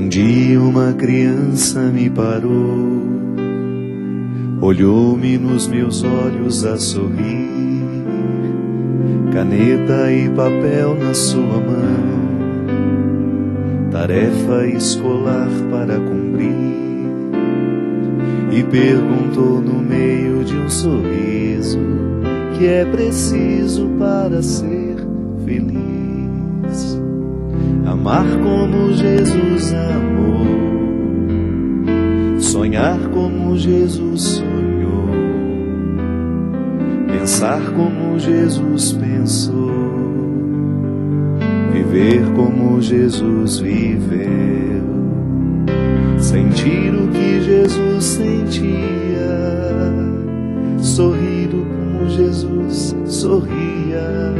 Um dia uma criança me parou, olhou-me nos meus olhos a sorrir, caneta e papel na sua mão, tarefa escolar para cumprir, e perguntou no meio de um sorriso que é preciso para ser feliz. Amar como Jesus amou, sonhar como Jesus sonhou, pensar como Jesus pensou, viver como Jesus viveu, sentir o que Jesus sentia, sorrir como Jesus sorria.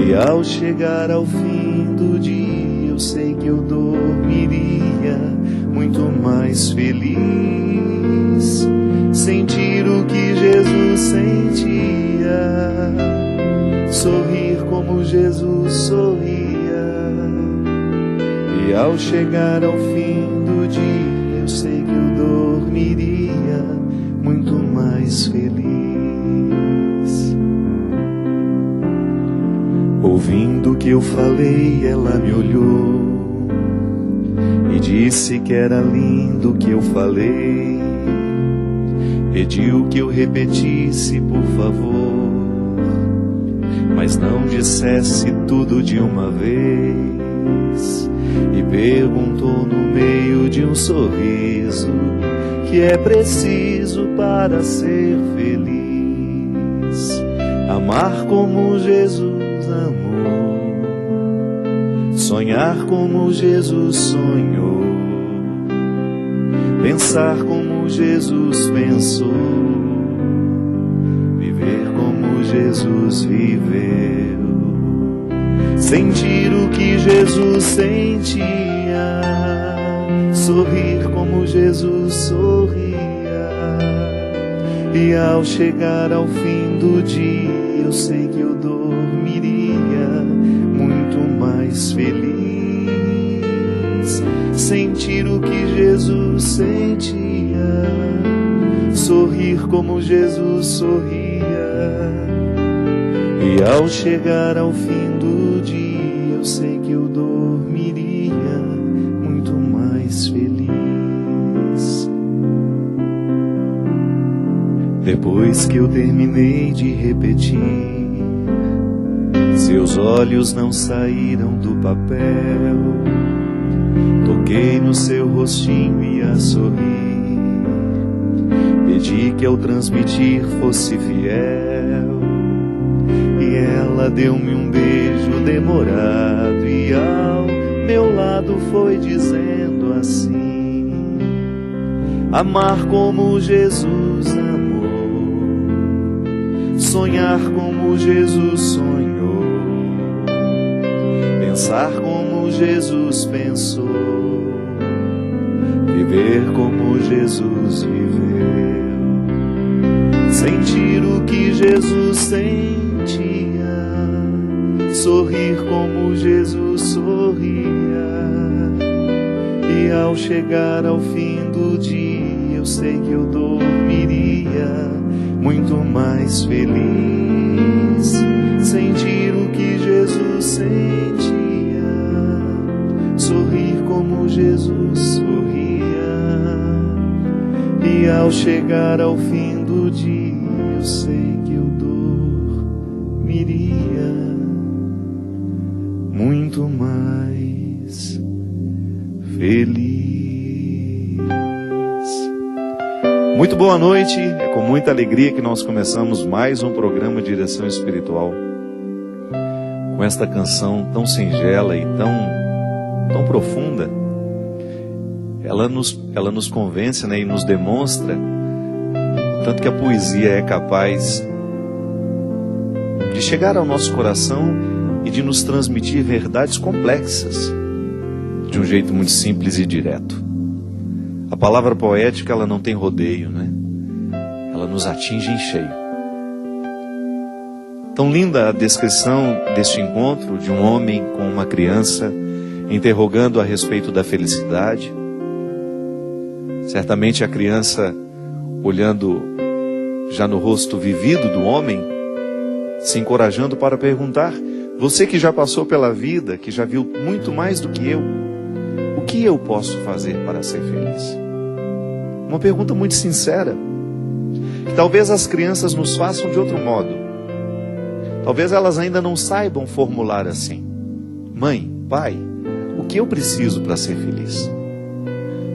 E ao chegar ao fim do dia, eu sei que eu dormiria muito mais feliz. Sentir o que Jesus sentia, sorrir como Jesus sorria. E ao chegar ao fim do dia, eu sei que eu dormiria muito mais feliz. Ouvindo o que eu falei, ela me olhou e disse que era lindo o que eu falei. Pediu que eu repetisse, por favor, mas não dissesse tudo de uma vez. E perguntou no meio de um sorriso que é preciso para ser feliz. Amar como Jesus amou, sonhar como Jesus sonhou, pensar como Jesus pensou, viver como Jesus viveu, sentir o que Jesus sentia, sorrir como Jesus sorria. E ao chegar ao fim do dia, eu sei que eu dormiria muito mais feliz. Sentir o que Jesus sentia, sorrir como Jesus sorria. E ao chegar ao fim do dia, eu sei que eu dormiria muito mais feliz. Depois que eu terminei de repetir, seus olhos não saíram do papel. Toquei no seu rostinho e a sorrir, pedi que ao transmitir fosse fiel. E ela deu-me um beijo demorado e ao meu lado foi dizendo assim: amar como Jesus amou, sonhar como Jesus sonhou, pensar como Jesus pensou, viver como Jesus viveu, sentir o que Jesus sentia, sorrir como Jesus sorria. E ao chegar ao fim do dia, eu sei que eu dormiria muito mais feliz. Sentir o que Jesus sentia, sorrir como Jesus sorria. E ao chegar ao fim do dia, eu sei que eu dormiria muito mais feliz. Muito boa noite, é com muita alegria que nós começamos mais um programa de direção espiritual, com esta canção tão singela e tão profunda. Ela nos convence, né, e nos demonstra o tanto que a poesia é capaz de chegar ao nosso coração e de nos transmitir verdades complexas de um jeito muito simples e direto. A palavra poética, ela não tem rodeio, né? Ela nos atinge em cheio. Tão linda a descrição deste encontro de um homem com uma criança interrogando a respeito da felicidade. Certamente a criança, olhando já no rosto vivido do homem, se encorajando para perguntar: você que já passou pela vida, que já viu muito mais do que eu, o que eu posso fazer para ser feliz? Uma pergunta muito sincera, que talvez as crianças nos façam de outro modo. Talvez elas ainda não saibam formular assim: mãe, pai, o que eu preciso para ser feliz?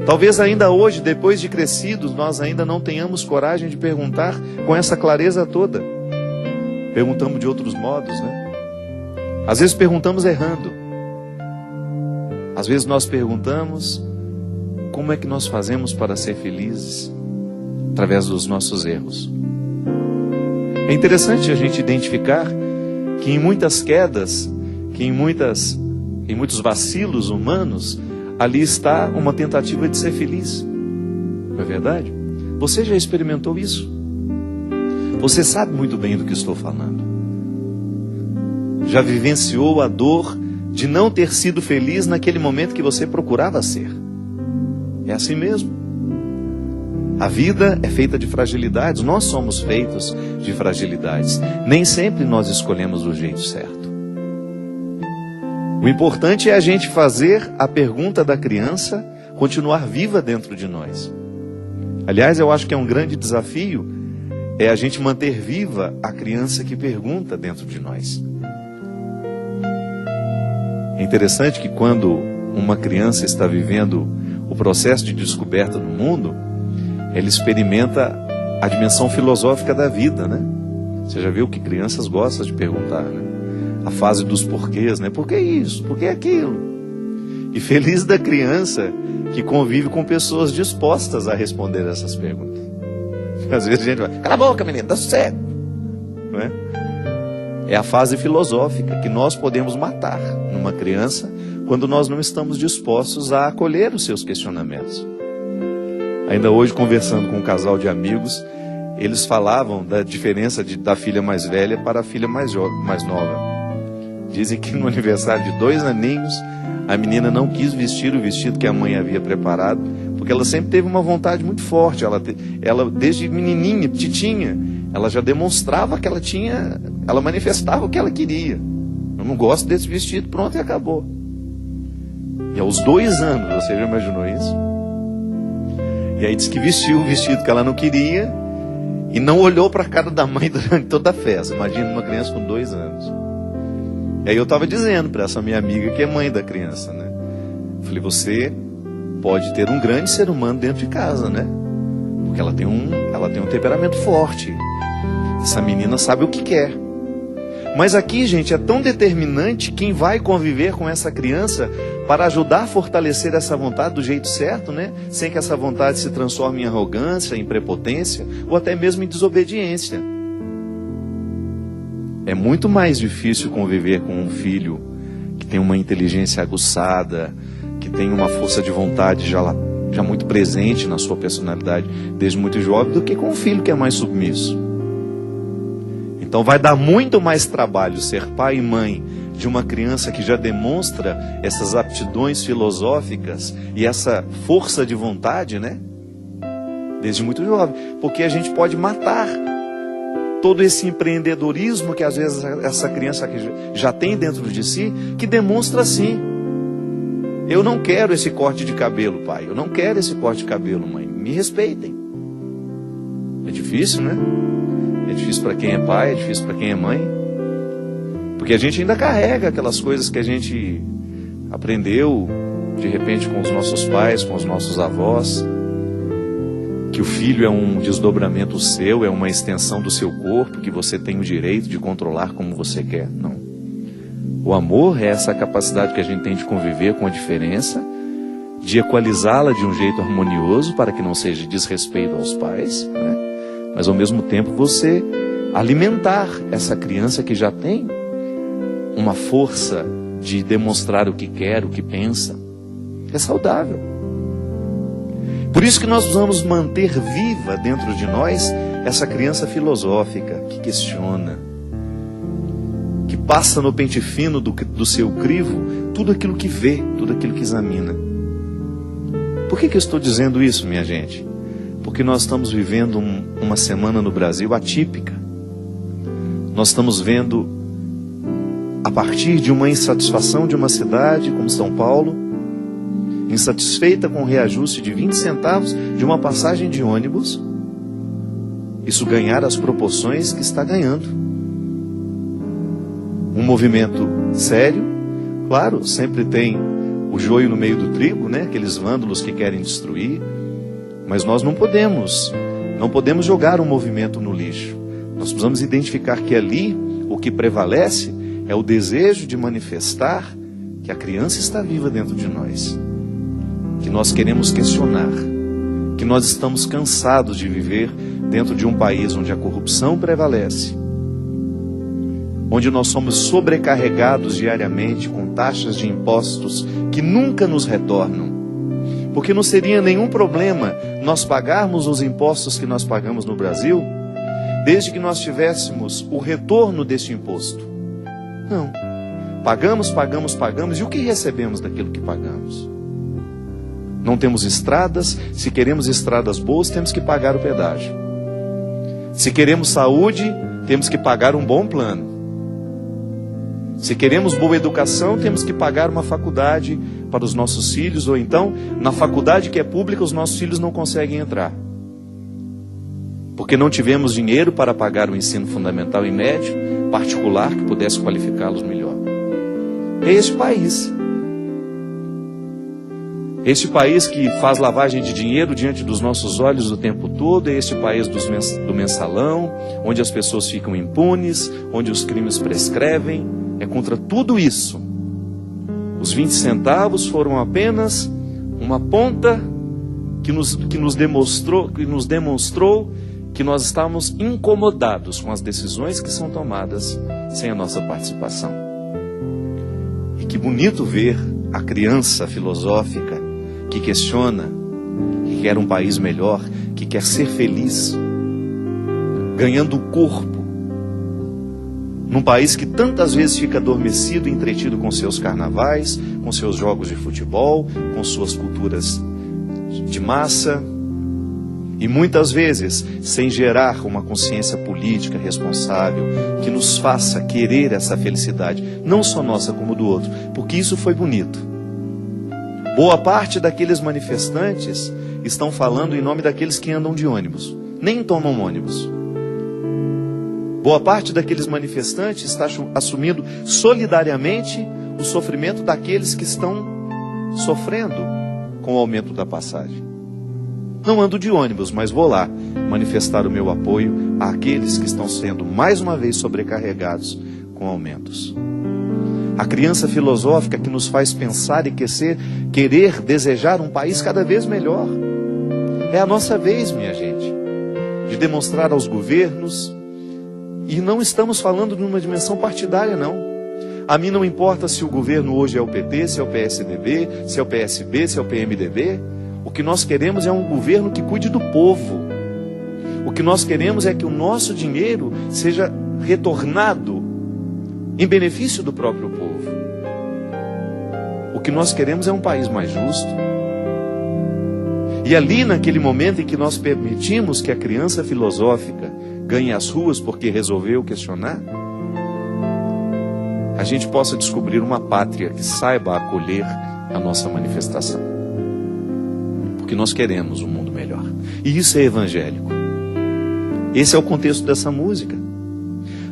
Talvez ainda hoje, depois de crescidos, nós ainda não tenhamos coragem de perguntar com essa clareza toda. Perguntamos de outros modos, né? Às vezes perguntamos errando. Às vezes nós perguntamos como é que nós fazemos para ser felizes através dos nossos erros. É interessante a gente identificar que em muitas quedas, que em muitos vacilos humanos, ali está uma tentativa de ser feliz. Não é verdade? Você já experimentou isso? Você sabe muito bem do que estou falando. Já vivenciou a dor de não ter sido feliz naquele momento que você procurava ser. É assim mesmo. A vida é feita de fragilidades, nós somos feitos de fragilidades. Nem sempre nós escolhemos o jeito certo. O importante é a gente fazer a pergunta da criança continuar viva dentro de nós. Aliás, eu acho que é um grande desafio, é a gente manter viva a criança que pergunta dentro de nós. É interessante que quando uma criança está vivendo o processo de descoberta do mundo, ela experimenta a dimensão filosófica da vida, né? Você já viu que crianças gostam de perguntar, né? A fase dos porquês, né? Por que isso? Por que aquilo? E feliz da criança que convive com pessoas dispostas a responder essas perguntas. Às vezes a gente vai: cala a boca, menino, tá cego. Não é? É a fase filosófica que nós podemos matar numa criança quando nós não estamos dispostos a acolher os seus questionamentos. Ainda hoje, conversando com um casal de amigos, eles falavam da diferença da filha mais velha para a filha mais nova. Dizem que no aniversário de 2 aninhos, a menina não quis vestir o vestido que a mãe havia preparado, porque ela sempre teve uma vontade muito forte. Ela desde menininha, petitinha, ela já demonstrava que ela manifestava o que ela queria. Eu não gosto desse vestido, pronto, e acabou. E aos 2 anos, você já imaginou isso? E aí disse que vestiu o vestido que ela não queria e não olhou para a cara da mãe durante toda a festa. Imagina uma criança com 2 anos. E aí eu estava dizendo para essa minha amiga que é mãe da criança, né? Falei: você pode ter um grande ser humano dentro de casa, né? Porque ela tem um temperamento forte. Essa menina sabe o que quer. Mas aqui, gente, é tão determinante quem vai conviver com essa criança para ajudar a fortalecer essa vontade do jeito certo, né? Sem que essa vontade se transforme em arrogância, em prepotência ou até mesmo em desobediência. É muito mais difícil conviver com um filho que tem uma inteligência aguçada, que tem uma força de vontade já muito presente na sua personalidade desde muito jovem, do que com um filho que é mais submisso. Então vai dar muito mais trabalho ser pai e mãe de uma criança que já demonstra essas aptidões filosóficas e essa força de vontade, né? Desde muito jovem. Porque a gente pode matar todo esse empreendedorismo que às vezes essa criança já tem dentro de si, que demonstra assim: eu não quero esse corte de cabelo, pai. Eu não quero esse corte de cabelo, mãe. Me respeitem. É difícil, né? É difícil para quem é pai, é difícil para quem é mãe. Porque a gente ainda carrega aquelas coisas que a gente aprendeu, de repente, com os nossos pais, com os nossos avós. Que o filho é um desdobramento seu, é uma extensão do seu corpo, que você tem o direito de controlar como você quer. Não. O amor é essa capacidade que a gente tem de conviver com a diferença, de equalizá-la de um jeito harmonioso, para que não seja desrespeito aos pais, né? Mas ao mesmo tempo você alimentar essa criança que já tem uma força de demonstrar o que quer, o que pensa. É saudável. Por isso que nós vamos manter viva dentro de nós essa criança filosófica, que questiona, que passa no pente fino do seu crivo tudo aquilo que vê, tudo aquilo que examina. Por que eu estou dizendo isso, minha gente? Porque nós estamos vivendo uma semana no Brasil atípica. Nós estamos vendo, a partir de uma insatisfação de uma cidade como São Paulo, insatisfeita com o reajuste de 20 centavos de uma passagem de ônibus, isso ganhar as proporções que está ganhando. Um movimento sério, claro, sempre tem o joio no meio do trigo, né? Aqueles vândalos que querem destruir, mas nós não podemos jogar um movimento no lixo. Nós precisamos identificar que ali o que prevalece é o desejo de manifestar que a criança está viva dentro de nós, que nós queremos questionar, que nós estamos cansados de viver dentro de um país onde a corrupção prevalece, onde nós somos sobrecarregados diariamente com taxas de impostos que nunca nos retornam, porque não seria nenhum problema nós pagarmos os impostos que nós pagamos no Brasil, desde que nós tivéssemos o retorno deste imposto. Não. Pagamos, e o que recebemos daquilo que pagamos? Não temos estradas. Se queremos estradas boas, temos que pagar o pedágio. Se queremos saúde, temos que pagar um bom plano. Se queremos boa educação, temos que pagar uma faculdade para os nossos filhos, ou então, na faculdade que é pública, os nossos filhos não conseguem entrar, porque não tivemos dinheiro para pagar o ensino fundamental e médio particular que pudesse qualificá-los melhor. É este país. Este país que faz lavagem de dinheiro diante dos nossos olhos o tempo todo. É este país do mensalão, onde as pessoas ficam impunes, onde os crimes prescrevem. É contra tudo isso. Os 20 centavos foram apenas uma ponta que nos demonstrou que nós estamos incomodados com as decisões que são tomadas sem a nossa participação. E que bonito ver a criança filosófica que questiona, que quer um país melhor, que quer ser feliz, ganhando o corpo, num país que tantas vezes fica adormecido e entretido com seus carnavais, com seus jogos de futebol, com suas culturas de massa, e muitas vezes sem gerar uma consciência política responsável que nos faça querer essa felicidade, não só nossa como do outro, porque isso foi bonito. Boa parte daqueles manifestantes estão falando em nome daqueles que andam de ônibus, nem tomam ônibus. Boa parte daqueles manifestantes está assumindo solidariamente o sofrimento daqueles que estão sofrendo com o aumento da passagem. Não ando de ônibus, mas vou lá manifestar o meu apoio àqueles que estão sendo mais uma vez sobrecarregados com aumentos. A criança filosófica que nos faz pensar e querer desejar um país cada vez melhor. É a nossa vez, minha gente, de demonstrar aos governos, e não estamos falando de uma dimensão partidária, não. A mim não importa se o governo hoje é o PT, se é o PSDB, se é o PSB, se é o PMDB. O que nós queremos é um governo que cuide do povo. O que nós queremos é que o nosso dinheiro seja retornado em benefício do próprio povo. O que nós queremos é um país mais justo. E ali, naquele momento em que nós permitimos que a criança filosófica ganhe as ruas porque resolveu questionar, a gente possa descobrir uma pátria que saiba acolher a nossa manifestação. Porque nós queremos um mundo melhor. E isso é evangélico. Esse é o contexto dessa música.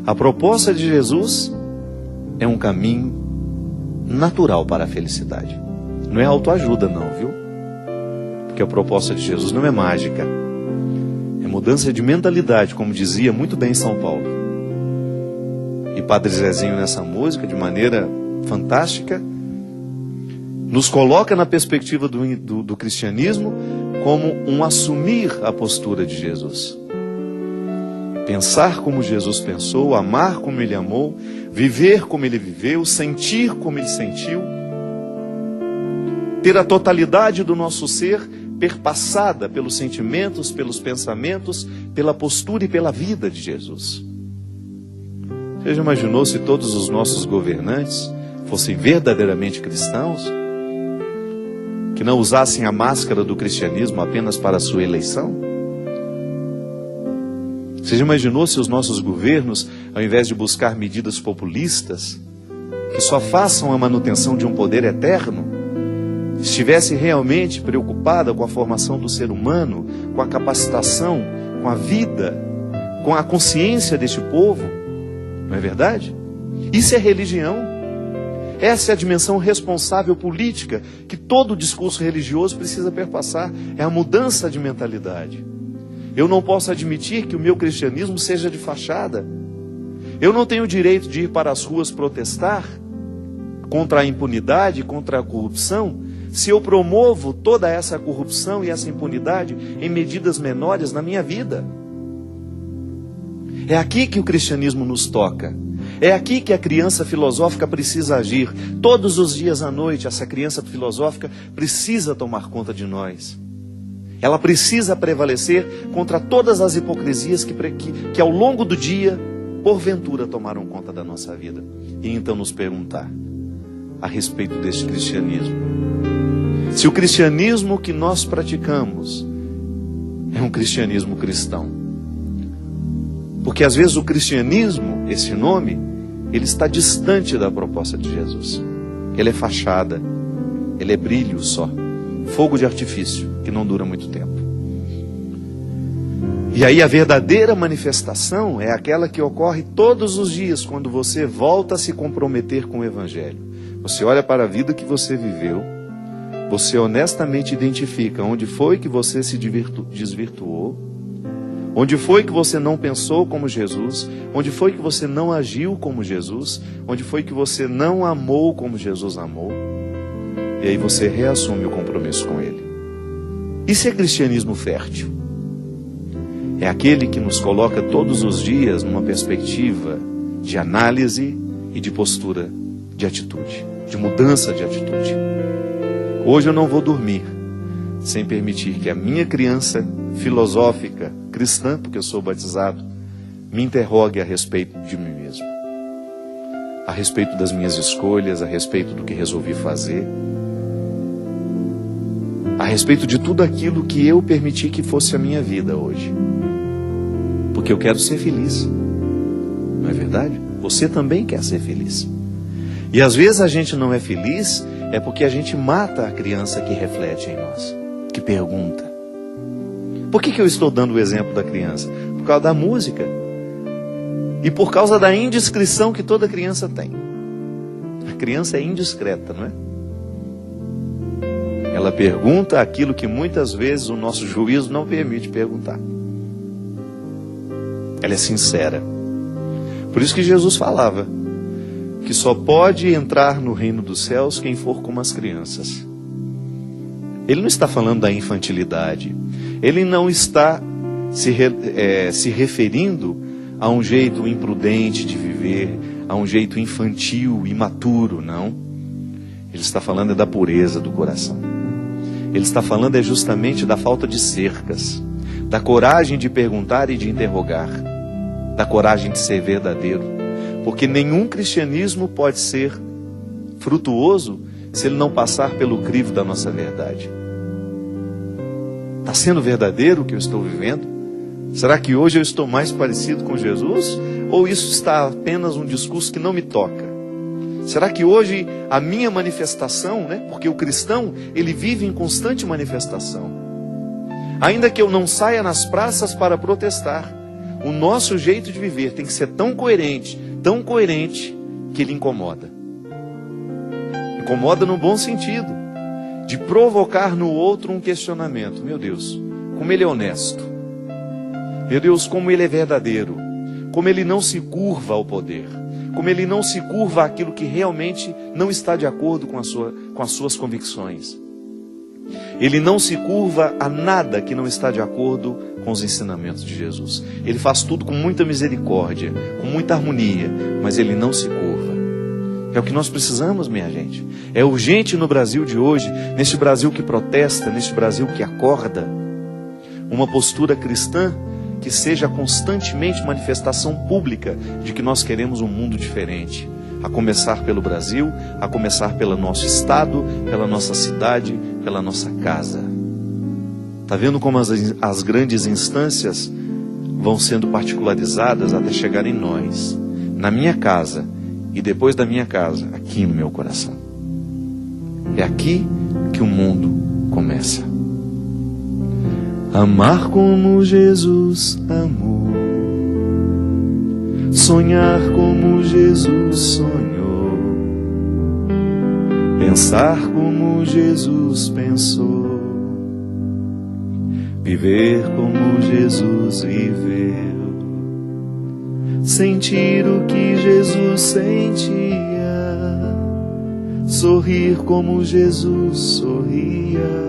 A proposta de Jesus é um caminho natural para a felicidade. Não é autoajuda não, viu? Porque a proposta de Jesus não é mágica. É mudança de mentalidade, como dizia muito bem São Paulo. E Padre Zezinho nessa música, de maneira fantástica, nos coloca na perspectiva do cristianismo como um assumir a postura de Jesus. Pensar como Jesus pensou, amar como Ele amou, viver como Ele viveu, sentir como Ele sentiu, ter a totalidade do nosso ser perpassada pelos sentimentos, pelos pensamentos, pela postura e pela vida de Jesus. Você já imaginou se todos os nossos governantes fossem verdadeiramente cristãos, que não usassem a máscara do cristianismo apenas para a sua eleição? Você já imaginou se os nossos governos, ao invés de buscar medidas populistas, que só façam a manutenção de um poder eterno, estivesse realmente preocupada com a formação do ser humano, com a capacitação, com a vida, com a consciência deste povo? Não é verdade? Isso é religião. Essa é a dimensão responsável política que todo discurso religioso precisa perpassar. É a mudança de mentalidade. Eu não posso admitir que o meu cristianismo seja de fachada. Eu não tenho o direito de ir para as ruas protestar contra a impunidade, contra a corrupção, se eu promovo toda essa corrupção e essa impunidade em medidas menores na minha vida. É aqui que o cristianismo nos toca. É aqui que a criança filosófica precisa agir. Todos os dias à noite, essa criança filosófica precisa tomar conta de nós. Ela precisa prevalecer contra todas as hipocrisias que ao longo do dia, porventura, tomaram conta da nossa vida. E então nos perguntar a respeito deste cristianismo. Se o cristianismo que nós praticamos é um cristianismo cristão. Porque às vezes o cristianismo, esse nome, ele está distante da proposta de Jesus. Ele é fachada, ele é brilho só, fogo de artifício, que não dura muito tempo. E aí a verdadeira manifestação é aquela que ocorre todos os dias, quando você volta a se comprometer com o Evangelho. Você olha para a vida que você viveu, você honestamente identifica onde foi que você se desvirtuou, onde foi que você não pensou como Jesus, onde foi que você não agiu como Jesus, onde foi que você não amou como Jesus amou, e aí você reassume o compromisso com Ele. Isso é cristianismo fértil. É aquele que nos coloca todos os dias numa perspectiva de análise e de postura de atitude, de mudança de atitude. Hoje eu não vou dormir sem permitir que a minha criança filosófica, cristã, porque eu sou batizado, me interrogue a respeito de mim mesmo, a respeito das minhas escolhas, a respeito do que resolvi fazer, a respeito de tudo aquilo que eu permiti que fosse a minha vida hoje. Porque eu quero ser feliz. Não é verdade? Você também quer ser feliz. E às vezes a gente não é feliz é porque a gente mata a criança que reflete em nós, que pergunta. Por que eu estou dando o exemplo da criança? Por causa da música. E por causa da indiscrição que toda criança tem. A criança é indiscreta, não é? Ela pergunta aquilo que muitas vezes o nosso juízo não permite perguntar. Ela é sincera. Por isso que Jesus falava que só pode entrar no reino dos céus quem for como as crianças. Ele não está falando da infantilidade. Ele não está se referindo a um jeito imprudente de viver, a um jeito infantil, imaturo, não. Ele está falando da pureza do coração. Ele está falando justamente da falta de cercas, da coragem de perguntar e de interrogar, da coragem de ser verdadeiro, porque nenhum cristianismo pode ser frutuoso se ele não passar pelo crivo da nossa verdade. Está sendo verdadeiro o que eu estou vivendo? Será que hoje eu estou mais parecido com Jesus? Ou isso está apenas um discurso que não me toca? Será que hoje a minha manifestação, porque o cristão, ele vive em constante manifestação. Ainda que eu não saia nas praças para protestar, o nosso jeito de viver tem que ser tão coerente, que ele incomoda. Incomoda no bom sentido, de provocar no outro um questionamento. Meu Deus, como ele é honesto. Meu Deus, como ele é verdadeiro. Como ele não se curva ao poder. Como ele não se curva àquilo que realmente não está de acordo com as suas convicções. Ele não se curva a nada que não está de acordo com os ensinamentos de Jesus. Ele faz tudo com muita misericórdia, com muita harmonia, mas ele não se curva. É o que nós precisamos, minha gente. É urgente no Brasil de hoje, neste Brasil que protesta, neste Brasil que acorda, uma postura cristã que seja constantemente manifestação pública de que nós queremos um mundo diferente. A começar pelo Brasil, a começar pelo nosso estado, pela nossa cidade, pela nossa casa. Está vendo como as grandes instâncias vão sendo particularizadas até chegar em nós, na minha casa e depois da minha casa, aqui no meu coração. É aqui que o mundo começa. Amar como Jesus amou, sonhar como Jesus sonhou, pensar como Jesus pensou, viver como Jesus viveu, sentir o que Jesus sentia, sorrir como Jesus sorria,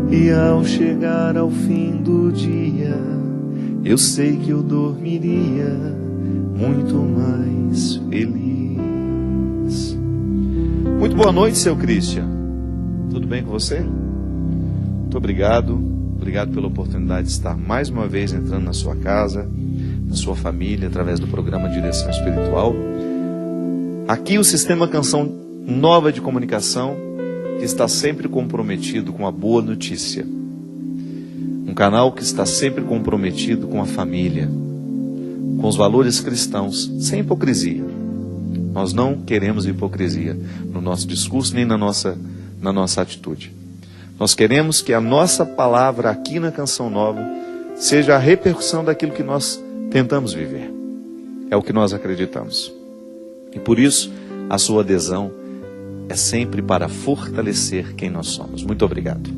e ao chegar ao fim do dia, eu sei que eu dormiria muito mais feliz. Muito boa noite, seu Christian. Tudo bem com você? Muito obrigado. Obrigado pela oportunidade de estar mais uma vez entrando na sua casa, na sua família, através do programa Direção Espiritual. Aqui o Sistema Canção Nova de Comunicação, que está sempre comprometido com a boa notícia. Um canal que está sempre comprometido com a família, com os valores cristãos, sem hipocrisia. Nós não queremos hipocrisia no nosso discurso nem na nossa atitude. Nós queremos que a nossa palavra aqui na Canção Nova seja a repercussão daquilo que nós tentamos viver. É o que nós acreditamos. E por isso, a sua adesão é sempre para fortalecer quem nós somos. Muito obrigado.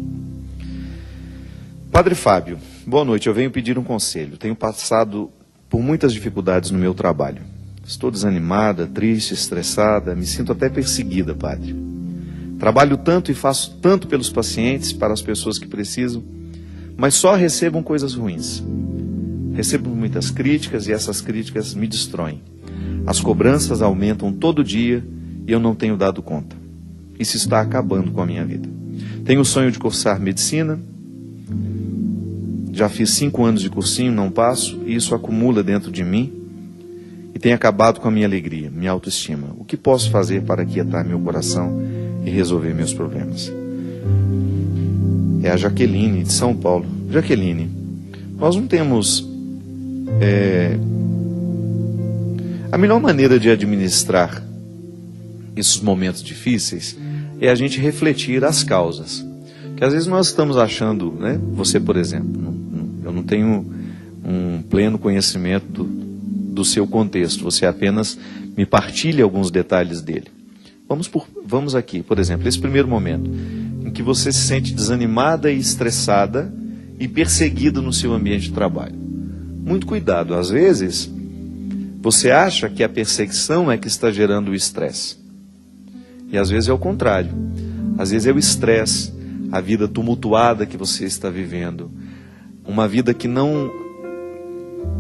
Padre Fábio, boa noite. Eu venho pedir um conselho. Tenho passado por muitas dificuldades no meu trabalho. Estou desanimada, triste, estressada, me sinto até perseguida, padre. Trabalho tanto e faço tanto pelos pacientes, para as pessoas que precisam, mas só recebo coisas ruins. Recebo muitas críticas e essas críticas me destroem. As cobranças aumentam todo dia e eu não tenho dado conta. Isso está acabando com a minha vida. Tenho o sonho de cursar medicina. Já fiz 5 anos de cursinho, não passo, e isso acumula dentro de mim e tem acabado com a minha alegria, minha autoestima. O que posso fazer para aquietar meu coração e resolver meus problemas? É a Jaqueline, de São Paulo. Jaqueline, nós não temos... A melhor maneira de administrar esses momentos difíceis é a gente refletir as causas. Que às vezes nós estamos achando, né? Você, por exemplo, eu não tenho um pleno conhecimento do seu contexto, você apenas me partilha alguns detalhes dele. Vamos aqui, por exemplo, esse primeiro momento, em que você se sente desanimada e estressada e perseguida no seu ambiente de trabalho. Muito cuidado, às vezes você acha que a perseguição é que está gerando o estresse. E às vezes é o contrário. Às vezes é o estresse, a vida tumultuada que você está vivendo. Uma vida que não...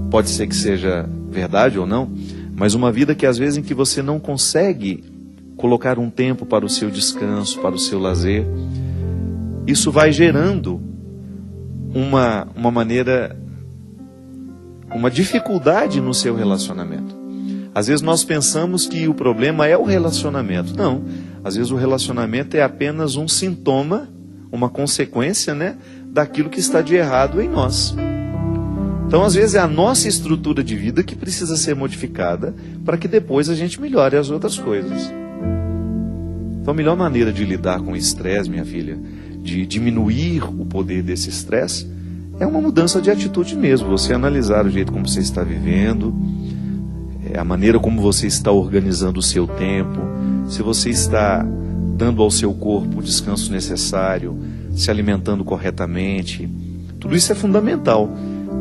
Pode ser que seja verdade ou não, mas uma vida que às vezes em que você não consegue colocar um tempo para o seu descanso, para o seu lazer. Isso vai gerando uma dificuldade no seu relacionamento. Às vezes nós pensamos que o problema é o relacionamento. Não, às vezes o relacionamento é apenas um sintoma, uma consequência, né, daquilo que está de errado em nós. Então, às vezes é a nossa estrutura de vida que precisa ser modificada para que depois a gente melhore as outras coisas. Então, a melhor maneira de lidar com o estresse, minha filha, de diminuir o poder desse estresse, é uma mudança de atitude mesmo. Você analisar o jeito como você está vivendo, a maneira como você está organizando o seu tempo, se você está dando ao seu corpo o descanso necessário, se alimentando corretamente. Tudo isso é fundamental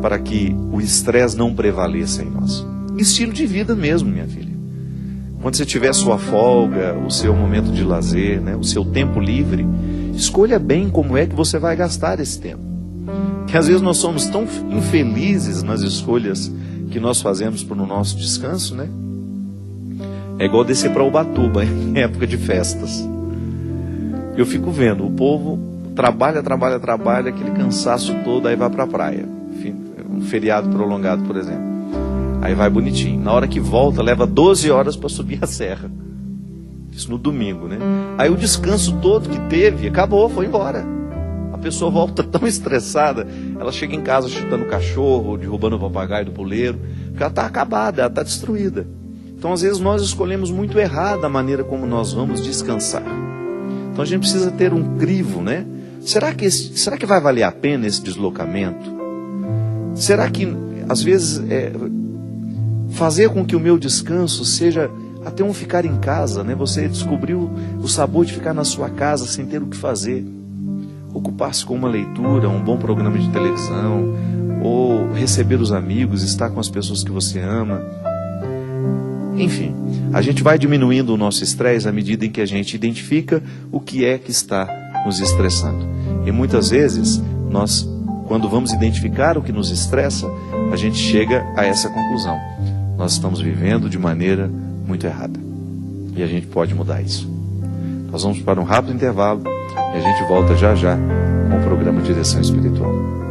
para que o estresse não prevaleça em nós. Estilo de vida mesmo, minha filha. Quando você tiver sua folga, o seu momento de lazer, né, o seu tempo livre, escolha bem como é que você vai gastar esse tempo. Que às vezes nós somos tão infelizes nas escolhas que nós fazemos para o nosso descanso, né? É igual descer para Ubatuba em época de festas. Eu fico vendo, o povo trabalha, aquele cansaço todo, aí vai para a praia. Um feriado prolongado, por exemplo. Aí vai bonitinho. Na hora que volta, leva 12 horas para subir a serra. Isso no domingo, né? Aí o descanso todo que teve, acabou, foi embora. A pessoa volta tão estressada, ela chega em casa chutando o cachorro, derrubando o papagaio do puleiro, porque ela está acabada, ela está destruída. Então, às vezes, nós escolhemos muito errado a maneira como nós vamos descansar. Então, a gente precisa ter um crivo, né? Será que vai valer a pena esse deslocamento? Será que, às vezes, fazer com que o meu descanso seja até um ficar em casa, né? Você descobriu o sabor de ficar na sua casa sem ter o que fazer. Ocupar-se com uma leitura, um bom programa de televisão, ou receber os amigos, estar com as pessoas que você ama. Enfim, a gente vai diminuindo o nosso estresse à medida em que a gente identifica o que é que está nos estressando. E muitas vezes, nós, quando vamos identificar o que nos estressa, a gente chega a essa conclusão. Nós estamos vivendo de maneira muito errada. E a gente pode mudar isso. Nós vamos para um rápido intervalo e a gente volta já já com o programa Direção Espiritual.